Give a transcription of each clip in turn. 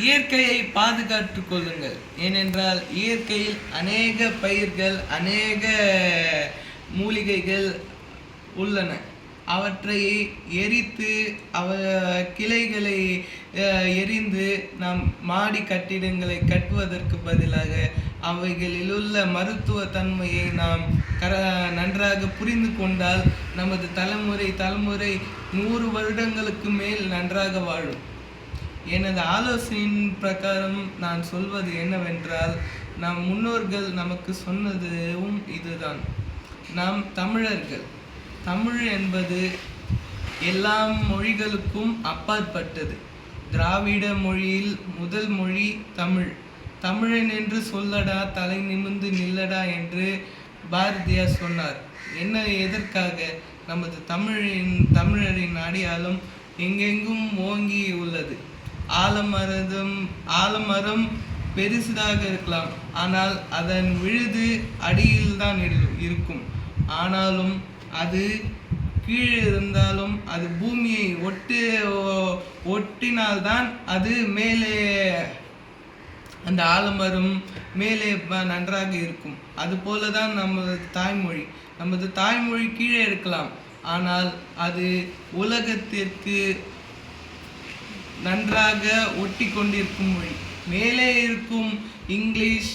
இயற்கையை பாதுகாத்துக் கொள்ளுங்கள். ஏனென்றால் இயற்கையில் அநேக பயிர்கள், அநேக மூலிகைகள் உள்ளன. அவற்றை எரித்து கிளைகளை எரிந்து நாம் மாடி கட்டிடங்களை கட்டுவதற்கு பதிலாக அவைகளிலுள்ள மருத்துவ தன்மையை நாம் நன்றாக புரிந்து கொண்டால் நமது தலைமுறை 100 வருடங்களுக்கு மேல் நன்றாக வாழும். எனது ஆலோசனையின் பிரகாரம் நான் சொல்வது என்னவென்றால், நம் முன்னோர்கள் நமக்கு சொன்னதும் இதுதான். நாம் தமிழர்கள். தமிழ் என்பது எல்லா மொழிகளுக்கும் அப்பாற்பட்டது. திராவிட மொழியில் முதல் மொழி தமிழ். தமிழன் என்று சொல்லடா, தலை நிமிர்ந்து நில்லடா என்று பாரதியார் சொன்னார். எதற்காக? நமது தமிழரின் அடையாளம் எங்கெங்கும் ஓங்கி உள்ளது. ஆலமரம் பெருசாக இருக்கலாம், ஆனால் அதன் விழுது அடியில்தான் இருக்கும். ஆனாலும் அது கீழே இருந்தாலும் அது பூமியை ஒட்டினால்தான் அது மேலே, அந்த ஆலமரம் மேலே நன்றாக இருக்கும். அதுபோலதான் நமது தாய்மொழி கீழே இருக்கலாம், ஆனால் அது உலகத்திற்கு நன்றாக ஒட்டி கொண்டிருக்கும் மொழி. மேலே இருக்கும் இங்கிலீஷ்,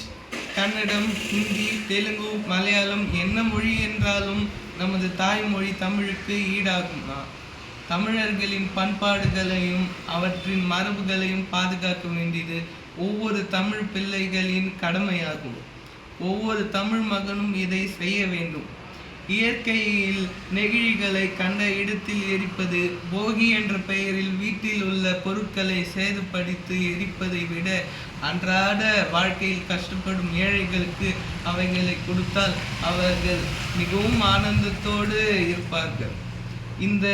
கன்னடம், ஹிந்தி, தெலுங்கு, மலையாளம் என்ன மொழி என்றாலும் நமது தாய்மொழி தமிழுக்கு ஈடாகுமா? தமிழர்களின் பண்பாடுகளையும் அவற்றின் மரபுகளையும் பாதுகாக்க வேண்டியது ஒவ்வொரு தமிழ் பிள்ளைகளின் கடமையாகும். ஒவ்வொரு தமிழ் மகனும் இதை செய்ய வேண்டும். இயற்கையில் நெகிழிகளை கண்ட இடத்தில் எரிப்பது, போகி என்ற பெயரில் வீட்டில் உள்ள பொருட்களை சேதப்படுத்தி எரிப்பதை விட அன்றாட வாழ்க்கையில் கஷ்டப்படும் ஏழைகளுக்கு அவைகளை கொடுத்தால் அவர்கள் மிகவும் ஆனந்தத்தோடு இருப்பார்கள். இந்த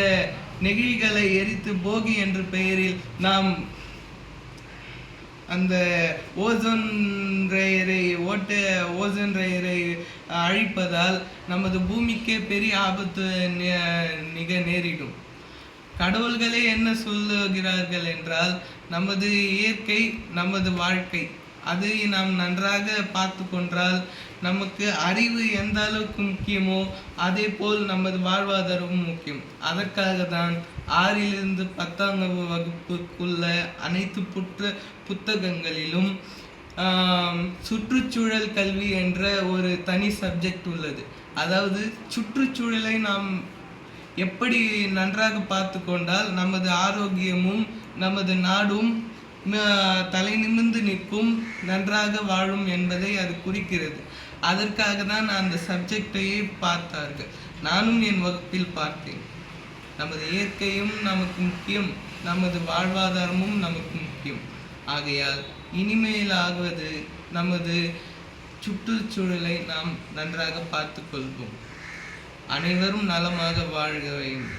நெகிழிகளை எரித்து போகி என்ற பெயரில் நாம் அந்த ஓசோன் ரேயரை அழிப்பதால் நமது பூமிக்கே பெரிய ஆபத்து நேரிடும். கடவுள்களே என்ன சொல்லுகிறார்கள் என்றால், நமது இயற்கை நமது வாழ்க்கை, அதை நாம் நன்றாக பார்த்து கொண்டால் நமக்கு அறிவு எந்த அளவுக்கு முக்கியமோ அதே போல் நமது வாழ்வாதாரமும் முக்கியம். அதற்காக தான் 6லிருந்து 10ஆம் வகுப்புக்குள்ள அனைத்து புத்தகங்களிலும் சுற்றுச்சூழல் கல்வி என்ற ஒரு தனி சப்ஜெக்ட் உள்ளது. அதாவது சுற்றுச்சூழலை நாம் எப்படி நன்றாக பார்த்து கொண்டால் நமது ஆரோக்கியமும் நமது நாடும் தலை நிமிர்ந்து நிற்கும், நன்றாக வாழும் என்பதை அது குறிக்கிறது. அதற்காக தான் அந்த சப்ஜெக்டையே பார்த்தார்கள். நானும் என் வகுப்பில் பார்த்தேன். நமது இயற்கையும் நமக்கு முக்கியம், நமது வாழ்வாதாரமும் நமக்கு முக்கியம். ஆகையால் இனிமேலாவது நமது சுற்றுச்சூழலை நாம் நன்றாக பார்த்து கொள்வோம். அனைவரும் நலமாக வாழ்க வேண்டும்.